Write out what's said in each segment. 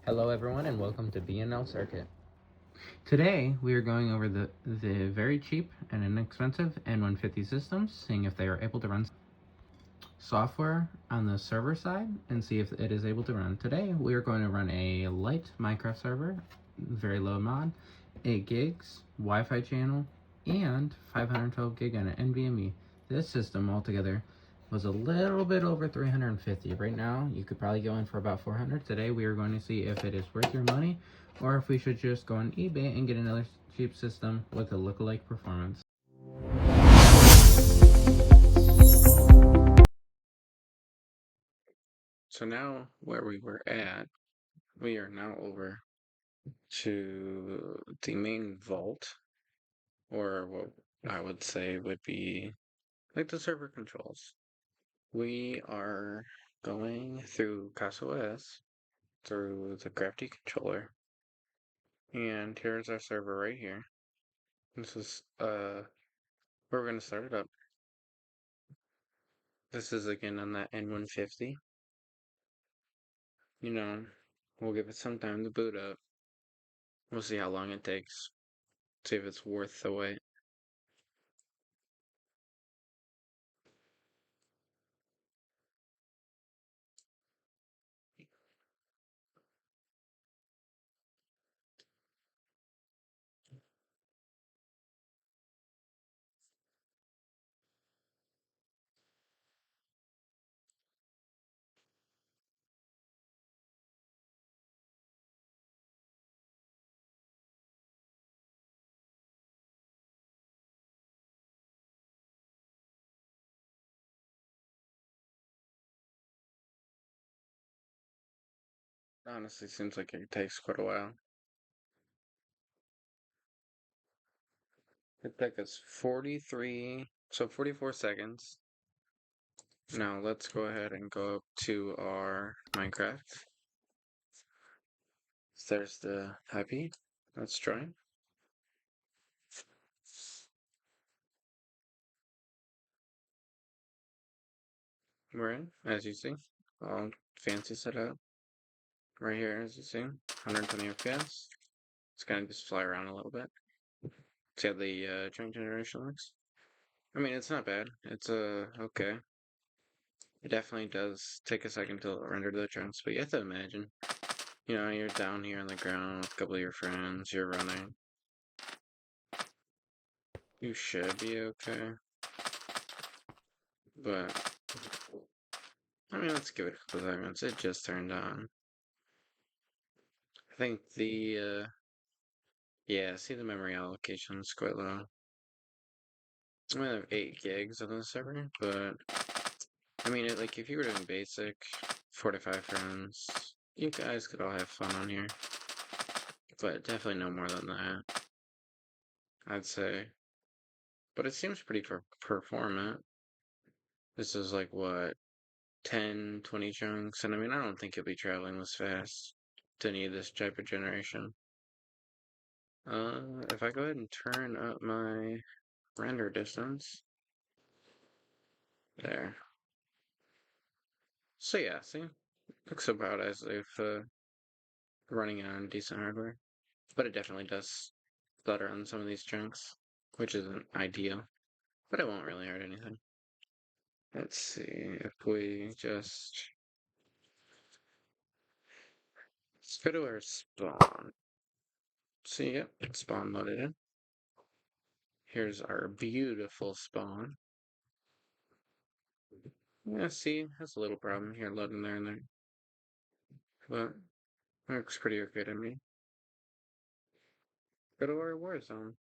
Hello everyone and welcome to BNL Circuit. Today we are going over the very cheap and inexpensive N150 systems, seeing if they are able to run software on the server side and see if it is able to run. Today we are going to run a light Minecraft server, very low mod, 8 gigs, Wi-Fi channel, and 512 gig on an NVMe. This system altogether was a little bit over 350. Right now you could probably go in for about 400. Today we are going to see if it is worth your money or if we should just go on eBay and get another cheap system with a lookalike performance. So now where we were at, we are now over to the main vault, or what I would say would be like the server controls. We are going through CastleOS, through the Crafty controller, and here's our server right here. This is where we're gonna start it up. This is again on that N150. You know, we'll give it some time to boot up. We'll see how long it takes. See if it's worth the wait. Honestly, seems like it takes quite a while. It took us 44 seconds. Now let's go ahead and go up to our Minecraft. There's the happy. Let's join. We're in, as you see. All fancy setup. Right here, as you see. 120 FPS. It's gonna just fly around a little bit. See how the joint generation looks? I mean, it's not bad. It's okay. It definitely does take a second to render the chunks, but you have to imagine. You're down here on the ground with a couple of your friends, you're running. You should be okay. But, I mean, let's give it a couple seconds. It just turned on. I think yeah, see the memory allocation is quite low. I only have 8 gigs on the server, but, I mean, like, if you were doing basic, 4 to 5 friends, you guys could all have fun on here. But definitely no more than that, I'd say. But it seems pretty performant. This is like, what, 10, 20 chunks? And I mean, I don't think you'll be traveling this fast to need this type of generation. If I go ahead and turn up my render distance, there. So yeah, see? Looks about as if running on decent hardware. But it definitely does stutter on some of these chunks, which isn't ideal. But it won't really hurt anything. Let's see if we just... Let's go to our spawn. See, yep, spawn loaded in. Here's our beautiful spawn. Yeah, see, that's a little problem here loading there and there. But looks pretty okay to me. Go to our war zone.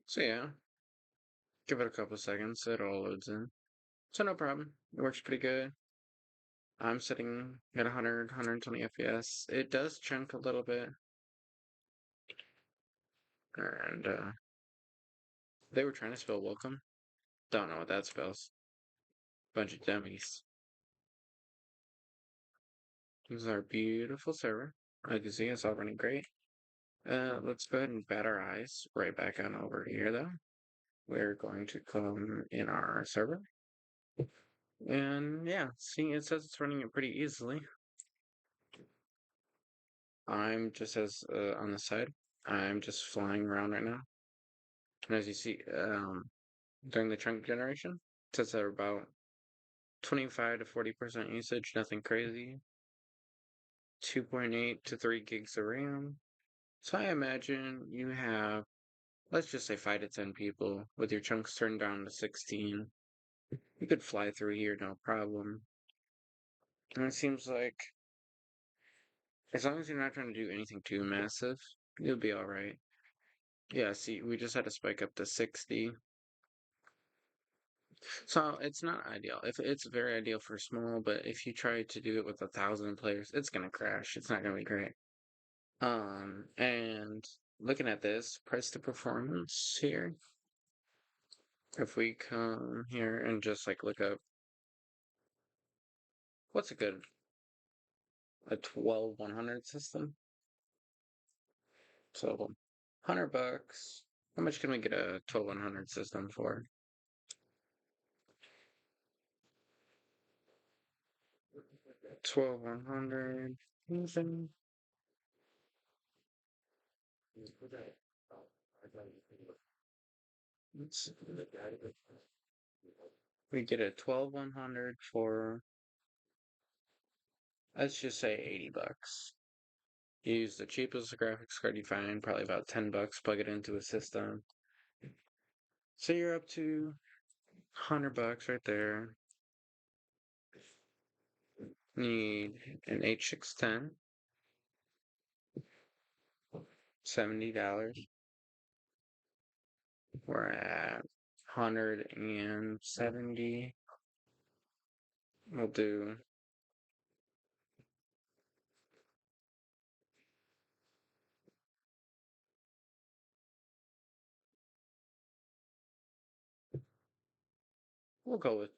So yeah, give it a couple seconds, it all loads in. So no problem. It works pretty good. I'm sitting at 100, 120 FPS. It does chunk a little bit. And they were trying to spell welcome. Don't know what that spells. Bunch of dummies. This is our beautiful server. As you can see, it's all running great. Let's go ahead and bat our eyes right back on over here, though. We're going to come in our server. And yeah, see, it says it's running it pretty easily. I'm just on the side, I'm just flying around right now. And as you see, during the chunk generation, it says they're about 25 to 40% usage, nothing crazy. 2.8 to 3 gigs of RAM. So I imagine you have, let's just say 5 to 10 people with your chunks turned down to 16. You could fly through here, no problem. And it seems like as long as you're not trying to do anything too massive, you'll be alright. Yeah, see, we just had to spike up to 60. So it's not ideal. If it's very ideal for small, but if you try to do it with 1,000 players, it's gonna crash. It's not gonna be great. And looking at this price to performance here, if we come here and just like look up what's a 12-100 system. So $100. How much can we get a 12-100 system for? 12-100. We get a 12-100 for, let's just say $80. You use the cheapest graphics card you find, probably about $10, plug it into a system. So you're up to $100 right there. Need an H610, $70. We're at 170. We'll do we'll go with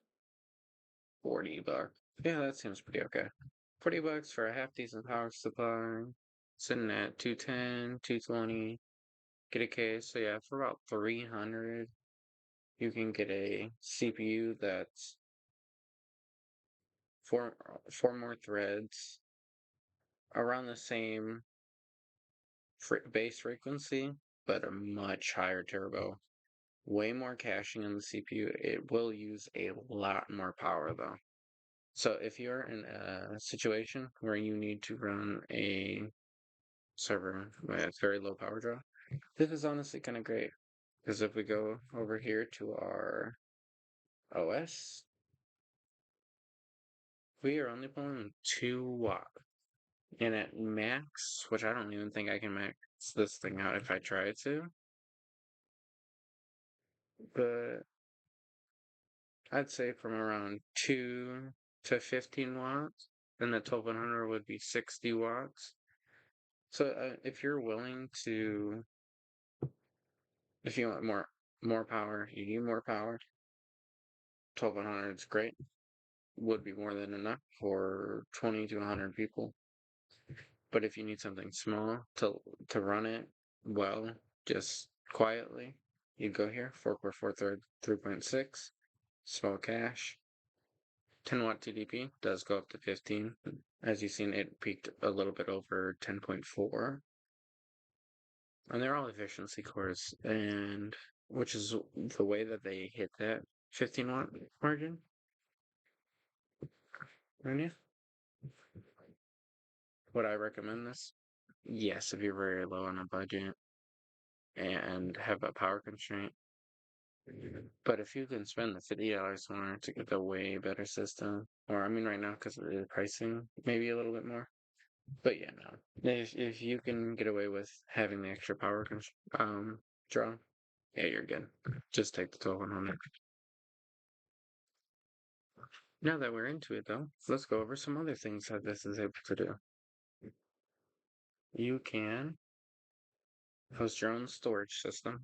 $40. Yeah, that seems pretty okay. $40 for a half decent power supply. Sitting at 210, 220. Get a case. So yeah, for about 300, you can get a CPU that's four more threads, around the same base frequency, but a much higher turbo. Way more caching in the CPU. It will use a lot more power though. So if you're in a situation where you need to run a server with very low power draw, this is honestly kind of great. Because if we go over here to our OS, we are only pulling 2 watt. And at max, which I don't even think I can max this thing out if I try to, but I'd say from around 2 to 15 watts. Then the 1200 would be 60 watts. So if you're willing to, if you want more power, you need more power. 1200 is great. Would be more than enough for 20 to 100 people. But if you need something small to run it well, just quietly, you go here. 4 core 4 thread 3.6, small cache. 10 watt TDP does go up to 15. As you've seen, it peaked a little bit over 10.4. And they're all efficiency cores, and which is the way that they hit that 15 watt margin. And yeah, would I recommend this? Yes, if you're very low on a budget and have a power constraint. But if you can spend the $50 more to get the way better system, or I mean right now because of the pricing, maybe a little bit more. But yeah, no. If you can get away with having the extra power draw, yeah, you're good. Just take the 1200. Now that we're into it, though, let's go over some other things that this is able to do. You can host your own storage system.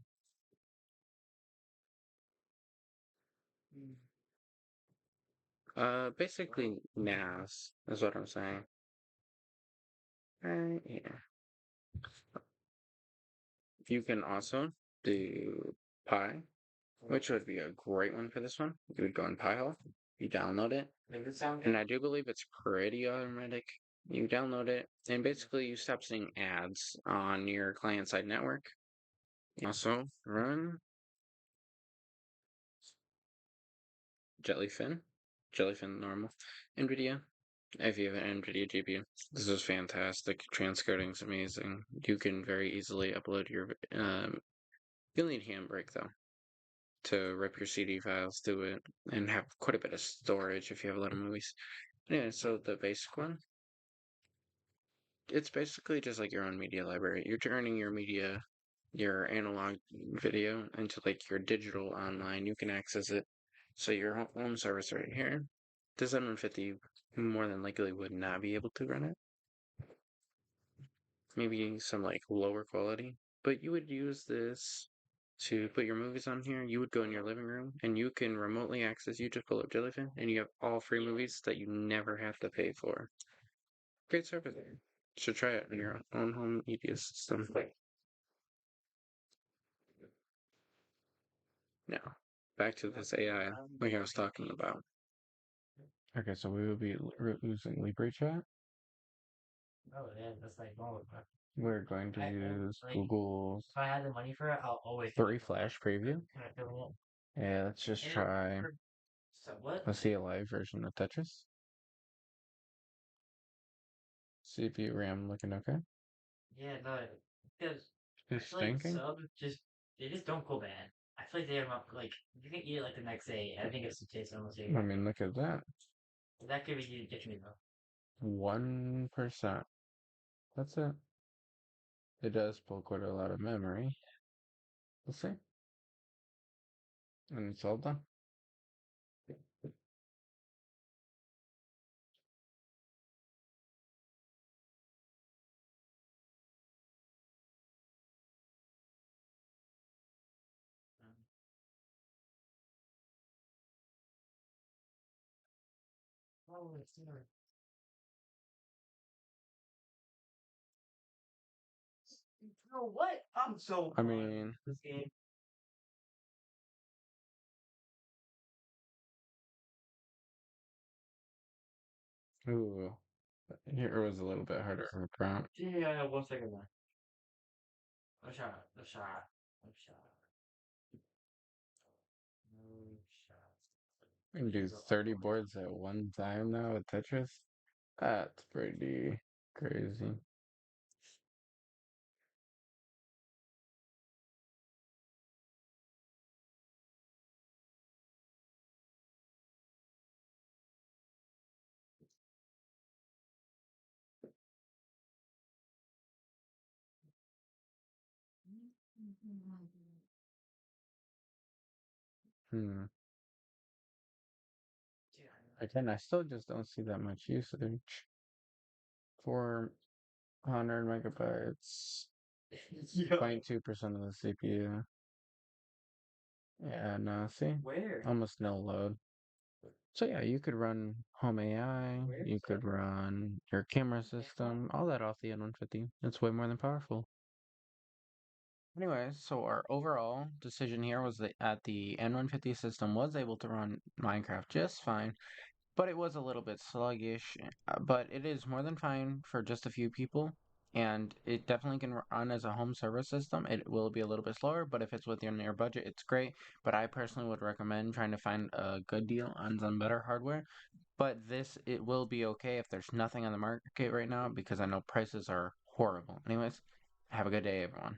Basically NAS is what I'm saying. Yeah. You can also do Pi, which would be a great one for this one. You would go in Pi hole. You download it, and I do believe it's pretty automatic. You download it, and basically you stop seeing ads on your client-side network. Also, run Jellyfin, Jellyfin normal, NVIDIA. If you have an NVIDIA GPU, this is fantastic. Transcoding is amazing. You can very easily upload your. You'll need Handbrake though to rip your CD files to it and have quite a bit of storage if you have a lot of movies. Anyway, so the basic one, it's basically just like your own media library. You're turning your media, your analog video into like your digital online. You can access it. So your home service right here, this N150 more than likely would not be able to run it. Maybe some like lower quality, but you would use this to put your movies on here. You would go in your living room and you can remotely access. You just pull up Jellyfin and you have all free movies that you never have to pay for. Great service. Should try it in your own home media system. Now, back to this AI like I was talking about. Okay, so we will be using LibreChat. Oh yeah, that's like normal. We're going to use Like, Google's if I had the money for it, I'll always do 3 it. Flash preview. Can I fill Yeah, let's just it? try. So what? Let's see a live version of Tetris. CPU RAM looking okay. Yeah, no, because I It's feel like stinking. subs just they just don't go bad. I feel like they're not like you can eat it like the next day. I think it's the taste almost I mean, look at that. that could be get me though. 1%. That's it. It does pull quite a lot of memory. We'll see. And it's all done. Oh, it's there. Bro, what? I'm so I bored mean, of this game. ooh. Here was a little bit harder of a prompt. Yeah, 1 second left. No shot. No shot. No shot. No shot. We can do 30 boards at one time now with Tetris. That's pretty crazy. Hmm. Again, I still just don't see that much usage. 400 megabytes, Yeah. 0.2% of the CPU. Yeah, no, see? Where? Almost no load. So yeah, you could run home AI, you could run your camera system, all that off the N150. It's way more than powerful. Anyways, so our overall decision here was that the N150 system was able to run Minecraft just fine, but it was a little bit sluggish. But it is more than fine for just a few people, and it definitely can run as a home service system. It will be a little bit slower, but if it's within your budget, it's great. But I personally would recommend trying to find a good deal on some better hardware. But it will be okay if there's nothing on the market right now because I know prices are horrible. Anyways, have a good day, everyone.